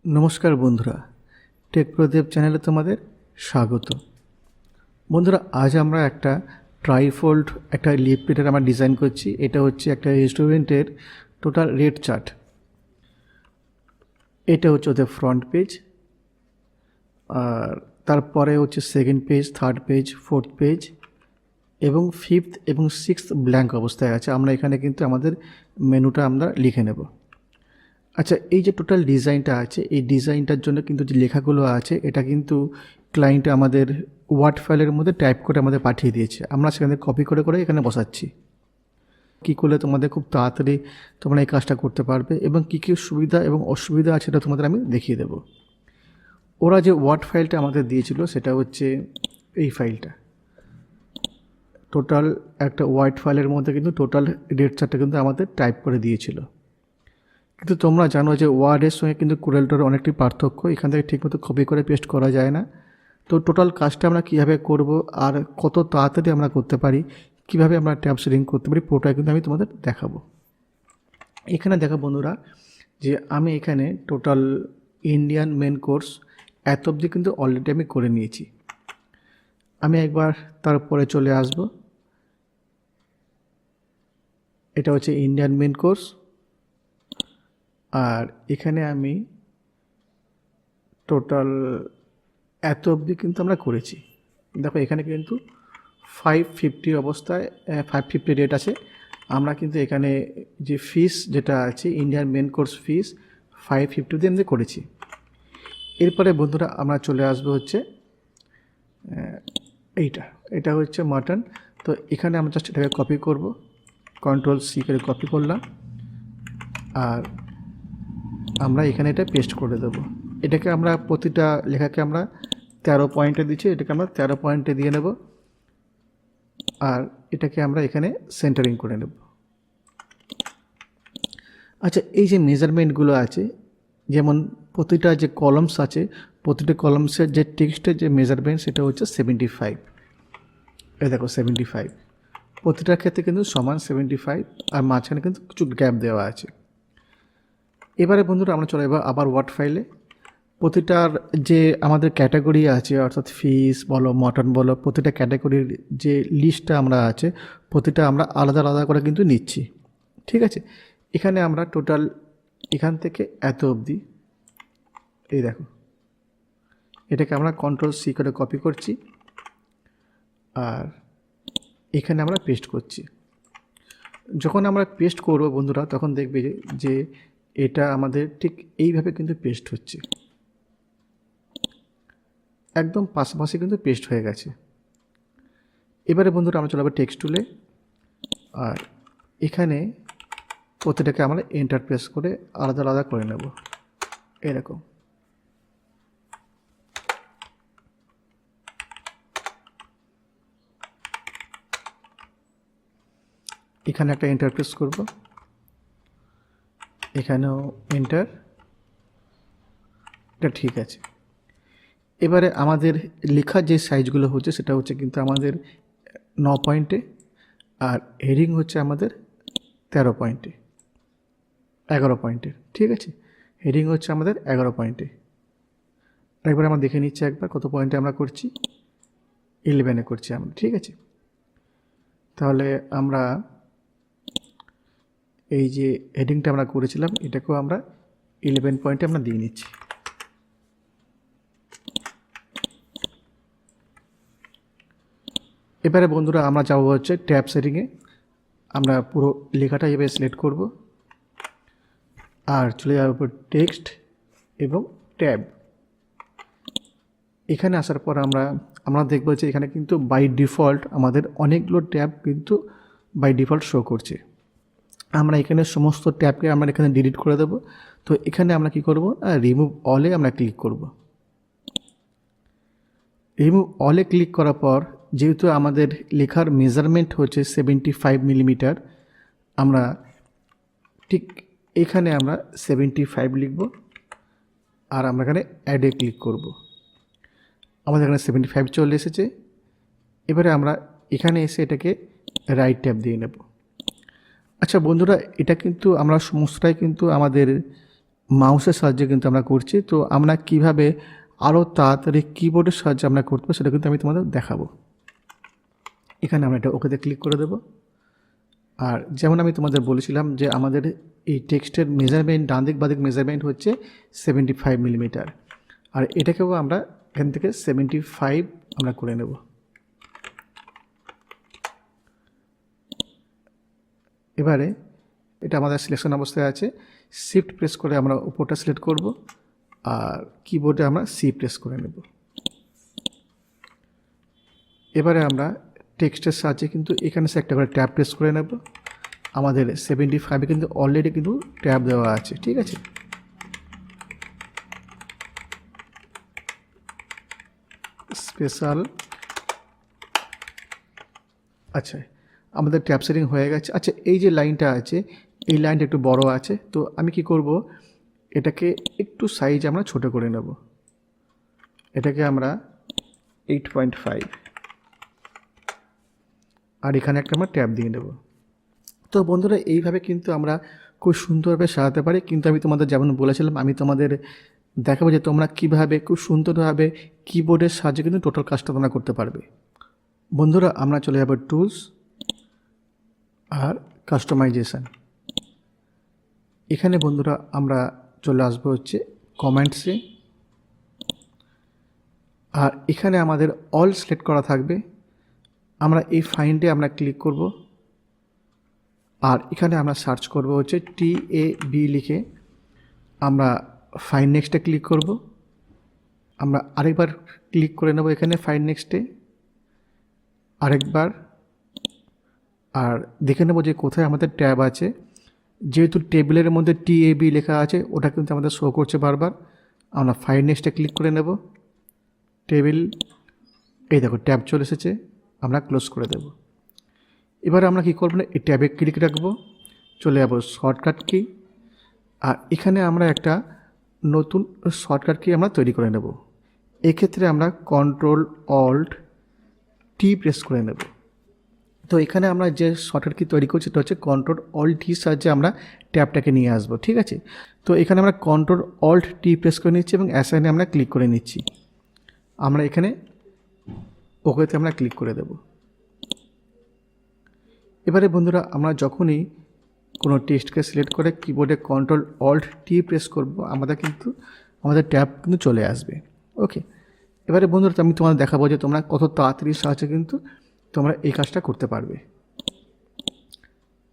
নমস্কার বন্ধুরা, টেক প্রদীপ চ্যানেলে তোমাদের স্বাগত। বন্ধুরা, আজ আমরা একটা ট্রাইফোল্ড একটা লিপ প্রিন্টার আমরা ডিজাইন করছি। এটা হচ্ছে একটা রেস্টুরেন্টের টোটাল রেট চার্ট। এটা হচ্ছে ওদের ফ্রন্ট পেজ, আর তারপরে হচ্ছে second page, third page, fourth page এবং ফিফথ এবং সিক্সথ ব্ল্যাঙ্ক অবস্থায় আছে। আমরা এখানে কিন্তু আমাদের মেনুটা আমরা লিখে নেব। আচ্ছা, এই যে টোটাল ডিজাইনটা আছে, এই ডিজাইনটার জন্য কিন্তু যে লেখাগুলো আছে এটা কিন্তু ক্লায়েন্ট আমাদের ওয়ার্ড ফাইলের মধ্যে টাইপ করে আমাদের পাঠিয়ে দিয়েছে। আমরা সেখানে কপি করে করে এখানে বসাচ্ছি। কী করলে তোমাদের খুব তাড়াতাড়ি তোমরা এই কাজটা করতে পারবে এবং কী কী সুবিধা এবং অসুবিধা আছে সেটা তোমাদের আমি দেখিয়ে দেবো। ওরা যে ওয়ার্ড ফাইলটা আমাদের দিয়েছিল সেটা হচ্ছে এই ফাইলটা। টোটাল একটা ওয়ার্ড ফাইলের মধ্যে কিন্তু টোটাল রেট চার্টটা কিন্তু আমাদের টাইপ করে দিয়েছিল। কিন্তু তোমরা জানো যে ওয়ার্ডের সঙ্গে কিন্তু কোরেলটার অনেকটি পার্থক্য, এখান থেকে ঠিকমতো কপি করে পেস্ট করা যায় না। তো টোটাল কাজটা আমরা কীভাবে করব আর কত তাড়াতাড়ি আমরা করতে পারি, কীভাবে আমরা ট্যাব সেটিং করতে পারি, পুরোটা কিন্তু আমি তোমাদের দেখাবো। এখানে দেখো বন্ধুরা, যে আমি এখানে টোটাল ইন্ডিয়ান মেন কোর্স এত অবধি কিন্তু অলরেডি আমি করে নিয়েছি। আমি একবার তারপরে চলে আসব। এটা হচ্ছে ইন্ডিয়ান মেন কোর্স, আর এখানে আমি টোটাল এত অবধি কিন্তু আমরা করেছি। দেখো এখানে কিন্তু 550 অবস্থায় 550 রেট আছে। আমরা কিন্তু এখানে যে ফিস যেটা আছে ইন্ডিয়ান মেন কোর্স ফিস 550 দিয়ে আমরা করেছি। এরপরে বন্ধুরা আমরা চলে আসবো হচ্ছে এটা হচ্ছে মাটন। তো এখানে আমরা জাস্ট এটাকে কপি করব, Ctrl+C করে কপি করলাম, আর আমরা এখানে এটা পেস্ট করে দেবো। এটাকে আমরা প্রতিটা লেখাকে আমরা 13 পয়েন্টে দিচ্ছি, এটাকে আমরা 13 পয়েন্টে দিয়ে নেব, আর এটাকে আমরা এখানে সেন্টারিং করে নেব। আচ্ছা, এই যে মেজারমেন্টগুলো আছে, যেমন প্রতিটা যে কলামস আছে, প্রতিটা কলামসের যে টেক্সটের যে মেজারমেন্ট সেটা হচ্ছে 75। এই দেখো 75, প্রতিটার ক্ষেত্রে কিন্তু সমান 75, আর মাঝখানে কিন্তু কিছু গ্যাপ দেওয়া আছে। এবারে বন্ধুরা আমরা চলে যাবো আবার ওয়ার্ড ফাইলে। প্রতিটার যে আমাদের ক্যাটাগরি আছে, অর্থাৎ ফিস বলো, মটন বলো, প্রতিটা ক্যাটাগরির যে লিস্টটা আমরা আছে, প্রতিটা আমরা আলাদা আলাদা করে কিন্তু নিচ্ছি। ঠিক আছে, এখানে আমরা টোটাল এখান থেকে এত অবধি, এই দেখো, এটাকে আমরা Ctrl+C করে কপি করছি, আর এখানে আমরা পেস্ট করছি। যখন আমরা পেস্ট করব বন্ধুরা, তখন দেখবে যে এটা আমাদের ঠিক এইভাবে কিন্তু পেস্ট হচ্ছে, একদম পাশাপাশি কিন্তু পেস্ট হয়ে গেছে। এবারে বন্ধুরা আমরা চলে যাবো টেক্সট টুলে, আর এখানে প্রতিটাকে আমরা এন্টার প্রেস করে আলাদা আলাদা করে নেব। এরকম এখানে একটা এন্টার প্রেস করব, এখানেও এন্টার, এটা ঠিক আছে। এবারে আমাদের লেখার যে সাইজগুলো হচ্ছে সেটা হচ্ছে কিন্তু আমাদের 9 পয়েন্টে, আর হেডিং হচ্ছে আমাদের 13 পয়েন্টে, 11 পয়েন্টের। ঠিক আছে, হেডিং হচ্ছে আমাদের 11 পয়েন্টে। একবার আমরা দেখে নিচ্ছি একবার কত পয়েন্টে আমরা করছি, 11-এ করছি আমরা। ঠিক আছে, তাহলে আমরা এই যে হেডিংটা আমরা করেছিলাম এটাকেও আমরা 11 পয়েন্টে আমরা দিয়ে নিচ্ছি। এবারে বন্ধুরা আমরা যাবো হচ্ছে ট্যাব সেটিংয়ে। আমরা পুরো লেখাটা এভাবে সিলেক্ট করব, আর চলে যাবো টেক্সট এবং ট্যাব। এখানে আসার পর আমরা দেখবো যে এখানে কিন্তু বাই ডিফল্ট আমাদের অনেকগুলো ট্যাব কিন্তু বাই ডিফল্ট শো করছে। আমরা এখানে সমস্ত ট্যাবকে আমরা এখানে ডিলিট করে দেব। তো এখানে আমরা কি করব, রিমুভ অলে আমরা ক্লিক করব। রিমুভ অলে ক্লিক করার পর যেহেতু আমাদের লেখার মেজারমেন্ট হচ্ছে 75 মিলিমিটার, আমরা ঠিক এখানে আমরা 75 লিখব, আর আমরা এখানে অ্যাডে ক্লিক করব। আমাদের এখানে 75 চলে এসেছে। এবারে আমরা এখানে এসে এটাকে রাইট ট্যাব দিয়ে নেব। আচ্ছা বন্ধুরা, এটা কিন্তু আমরা সমস্তটাই কিন্তু আমাদের মাউসের সাহায্যে কিন্তু আমরা করছি। তো আমরা কিভাবে আরও তাড়াতাড়ি কিবোর্ডের সাহায্যে আমরা করতে পারি সেটা কিন্তু আমি তোমাদের দেখাবো। এখানে আমরা এটা ওকেতে ক্লিক করে দেবো। আর যেমন আমি তোমাদের বলেছিলাম যে আমাদের এই টেক্সটের মেজারমেন্ট ডান দিক বাদিক মেজারমেন্ট হচ্ছে 75 মিলিমিটার, আর এটাকেও আমরা এখান থেকে 75 আমরা করে নেব। এবারে এটা আমাদের সিলেকশন অবস্থায় আছে, শিফট প্রেস করে আমরা উপরটা সিলেক্ট করব, আর কিবোর্ডে আমরা সি প্রেস করে নেব। এবারে আমরা টেক্সটের সাহায্যে কিন্তু এখানে একটা করে ট্যাব প্রেস করে নেব। আমাদের 75 কিন্তু অলরেডি কিন্তু ট্যাব দেওয়া আছে, ঠিক আছে। স্পেশাল, আচ্ছা আমাদের ট্যাব সেটিং হয়ে গেছে। আচ্ছা এই যে লাইনটা আছে, এই লাইনটা একটু বড় আছে, তো আমি কি করব, এটাকে একটু সাইজ আমরা ছোট করে নেব। এটাকে আমরা 8.5, আর এখানে একটা আমরা ট্যাব দিয়ে নেব। তো বন্ধুরা এইভাবে কিন্তু আমরা খুব সুন্দরভাবে সাজাতে পারি। কিন্তু আমি তোমাদের যেমন বলেছিলাম, আমি তোমাদের দেখাবো যে তোমরা কীভাবে খুব সুন্দরভাবে কিবোর্ডের সাহায্যে কিন্তু টোটাল কাজটা তোমরা করতে পারবে। বন্ধুরা আমরা চলে যাব টুলস আর কাস্টমাইজেশন। এখানে বন্ধুরা আমরা চলে আসবো হচ্ছে কমেন্টসে, আর এখানে আমাদের অল সিলেক্ট করা থাকবে। আমরা এই ফাইন্ডে আমরা ক্লিক করব, আর এখানে আমরা সার্চ করব হচ্ছে TAB লিখে। আমরা ফাইন্ড নেক্সটে ক্লিক করব। আমরা আরেকবার ক্লিক করে নেব এখানে ফাইন্ড নেক্সটে আরেকবার, আর দেখে নেব যে কোথায় আমাদের ট্যাব আছে। যেহেতু টেবিলের মধ্যে TAB লেখা আছে, ওটা কিন্তু আমাদের শো করছে বারবার। আমরা ফাইন্ড নেক্সটে ক্লিক করে নেব, টেবিল, এই দেখো ট্যাব চলে এসেছে, আমরা ক্লোজ করে দেব। এবার আমরা কি করব না, এই ট্যাবে ক্লিক রাখবো, চলে যাব শর্টকাট কি, আর এখানে আমরা একটা নতুন শর্টকাট কি আমরা তৈরি করে নেব। এক্ষেত্রে আমরা Ctrl+Alt+T প্রেস করে নেব। তো এখানে আমরা যে শর্টকাট কি তৈরি করছি সেটা হচ্ছে Ctrl+Alt+T সাহায্যে আমরা ট্যাবটাকে নিয়ে আসবো, ঠিক আছে। তো এখানে আমরা Ctrl+Alt+T প্রেস করে নিচ্ছি এবং অ্যাসাইনে আমরা ক্লিক করে নিচ্ছি। আমরা এখানে ওকেতে আমরা ক্লিক করে দেব। এবারে বন্ধুরা আমরা যখনই কোনো টেক্সটকে সিলেক্ট করে কিবোর্ডে Ctrl+Alt+T প্রেস করব, আমাদের ট্যাব কিন্তু চলে আসবে। ওকে, এবারে বন্ধুরা আমি তোমাদের দেখাবো যে তোমরা কত তাড়াতাড়ি সাহায্যে কিন্তু তোমরা এই কাজটা করতে পারবে।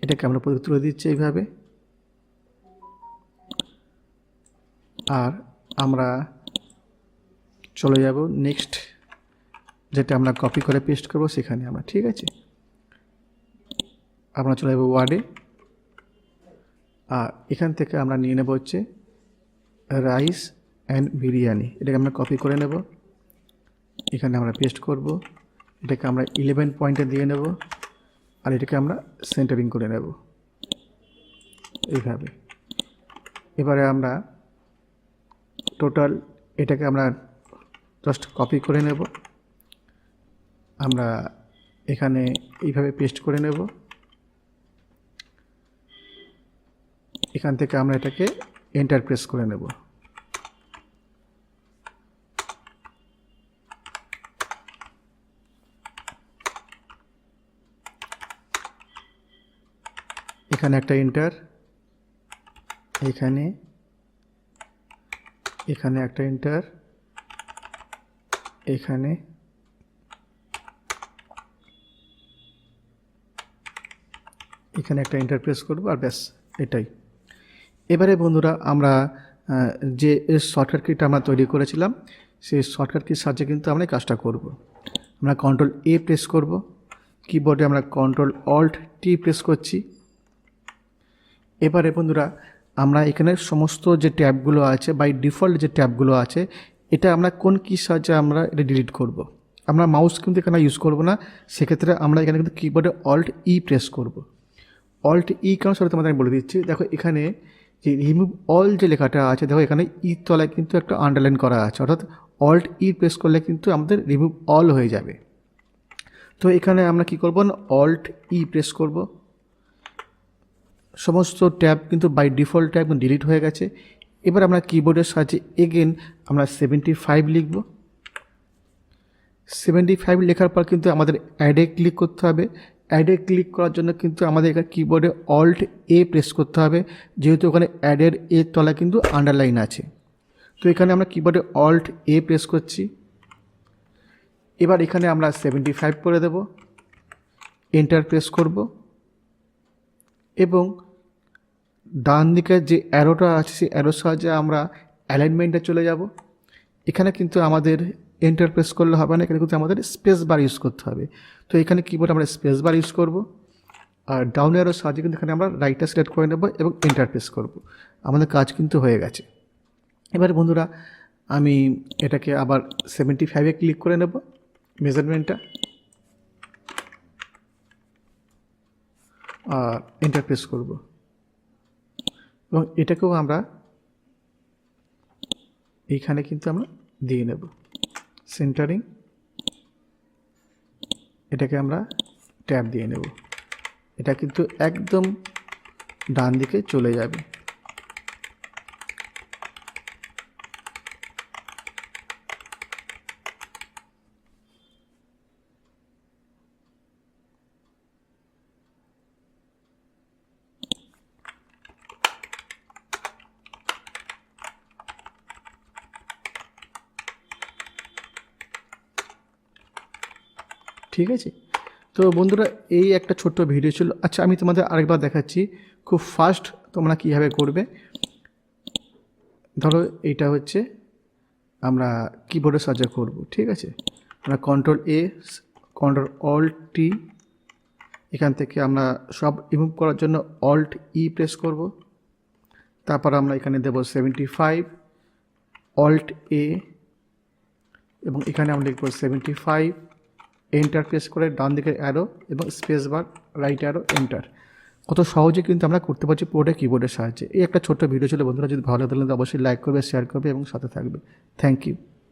এটাকে আমরা তুলে দিচ্ছি এইভাবে, আর আমরা চলে যাব নেক্সট, যেটা আমরা কপি করে পেস্ট করব সেখানে আমরা, ঠিক আছে। আমরা চলে যাব ওয়ার্ডে, আর এখান থেকে আমরা নিয়ে নেব হচ্ছে রাইস অ্যান্ড বিরিয়ানি। এটাকে আমরা কপি করে নেব, এখানে আমরা পেস্ট করব। এটাকে আমরা 11 পয়েন্টে দিয়ে নেব, আর এটাকে আমরা সেন্টারিং করে নেব এইভাবে। এবারে আমরা টোটাল এটাকে আমরা জাস্ট কপি করে নেব, আমরা এখানে এইভাবে পেস্ট করে নেব। এখান থেকে আমরা এটাকে এন্টার প্রেস করে নেব। এখানে একটা এন্টার, এখানে একটা এন্টার, এখানে একটা এন্টার প্রেস করব, আর ব্যাস এটাই। এবারে বন্ধুরা আমরা যে শর্টকাট কিটা আমরা তৈরি করেছিলাম, সেই শর্টকাট কির সাহায্যে কিন্তু আমরা কাজটা করব। আমরা Ctrl+A প্রেস করব, কিবোর্ডে আমরা Ctrl+Alt+T প্রেস করছি। এবারে বন্ধুরা আমরা এখানে সমস্ত যে ট্যাবগুলো আছে, বাই ডিফল্ট যে ট্যাবগুলো আছে, এটা আমরা কোন কীর সাহায্যে আমরা এটা ডিলিট করব। আমরা মাউস কিন্তু এখানে ইউজ করব না, সেক্ষেত্রে আমরা এখানে কিন্তু কিবোর্ডে Alt+E প্রেস করব। Alt+E কারণ সেটা তোমাদের আমি বলে দিচ্ছি। দেখো এখানে যে রিমুভ অল যে লেখাটা আছে, দেখো এখানে ইর তলায় কিন্তু একটা আন্ডারলাইন করা আছে, অর্থাৎ Alt+E প্রেস করলে কিন্তু আমাদের রিমুভ অল হয়ে যাবে। তো এখানে আমরা কি করব না, Alt+E প্রেস করব। সমস্ত ট্যাব কিন্তু বাই ডিফল্ট ট্যাব ডিলিট হয়ে গেছে। এবার আমরা কিবোর্ডের সাহায্যে এগেন আমরা 75 লিখব। 75 লেখার পর কিন্তু আমাদের অ্যাডে ক্লিক করতে হবে। অ্যাডে ক্লিক করার জন্য কিন্তু আমাদের এখানে কিবোর্ডে অল্ট এ প্রেস করতে হবে, যেহেতু ওখানে অ্যাডের এর তলায় কিন্তু আন্ডারলাইন আছে। তো এখানে আমরা কিবোর্ডে অল্ট এ প্রেস করছি। এবার এখানে আমরা 75 করে দেব, এন্টার প্রেস করব এবং ডান দিকের যে অ্যারোটা আছে সেই অ্যারোর সাহায্যে আমরা অ্যালাইনমেন্টে চলে যাব। এখানে কিন্তু আমাদের এন্টার প্রেস করলে হবে না, এখানে কিন্তু আমাদের স্পেস বার ইউজ করতে হবে। তো এখানে কিবোর্ড আমরা স্পেস বার ইউজ করব, আর ডাউন অ্যারোর সাহায্যে কিন্তু এখানে আমরা রাইটটা সিলেক্ট করে নেব এবং এন্টার প্রেস করব। আমাদের কাজ কিন্তু হয়ে গেছে। এবারে বন্ধুরা আমি এটাকে আবার 75-এ ক্লিক করে নেব, মেজারমেন্টটা, আর এন্টার প্রেস করব এবং এটাকেও আমরা এইখানে কিন্তু আমরা দিয়ে নেব সেন্টারিং, এটাকে আমরা ট্যাব দিয়ে নেব। এটা কিন্তু একদম ডান দিকে চলে যাবে। ঠিক আছে, তো বন্ধুরা এই একটা ছোট্ট ভিডিও ছিল। আচ্ছা আমি তোমাদের আরেকবার দেখাচ্ছি খুব ফাস্ট তোমরা কীভাবে করবে। ধরো এইটা হচ্ছে আমরা কিবোর্ডের সাহায্যে করব, ঠিক আছে। আমরা কন্ট্রোল এ, কন্ট্রোল অল্ট টি, এখান থেকে আমরা সব রিমুভ করার জন্য অল্ট ই প্রেস করব। তারপর আমরা এখানে দেব 75, অল্ট এ, এবং এখানে আমরা লিখব 75, এন্টার প্রেস করে ডান দিকের অ্যারো এবং space bar, right arrow, enter. কত সহজে কিন্তু আমরা করতে পারছি পুরোটা কিবোর্ডের সাহায্যে। এই একটা ছোট্ট ভিডিও ছিল বন্ধুরা, যদি ভালো লাগে তাহলে অবশ্যই লাইক করবে, শেয়ার করবে এবং সাথে থাকবে। Thank you.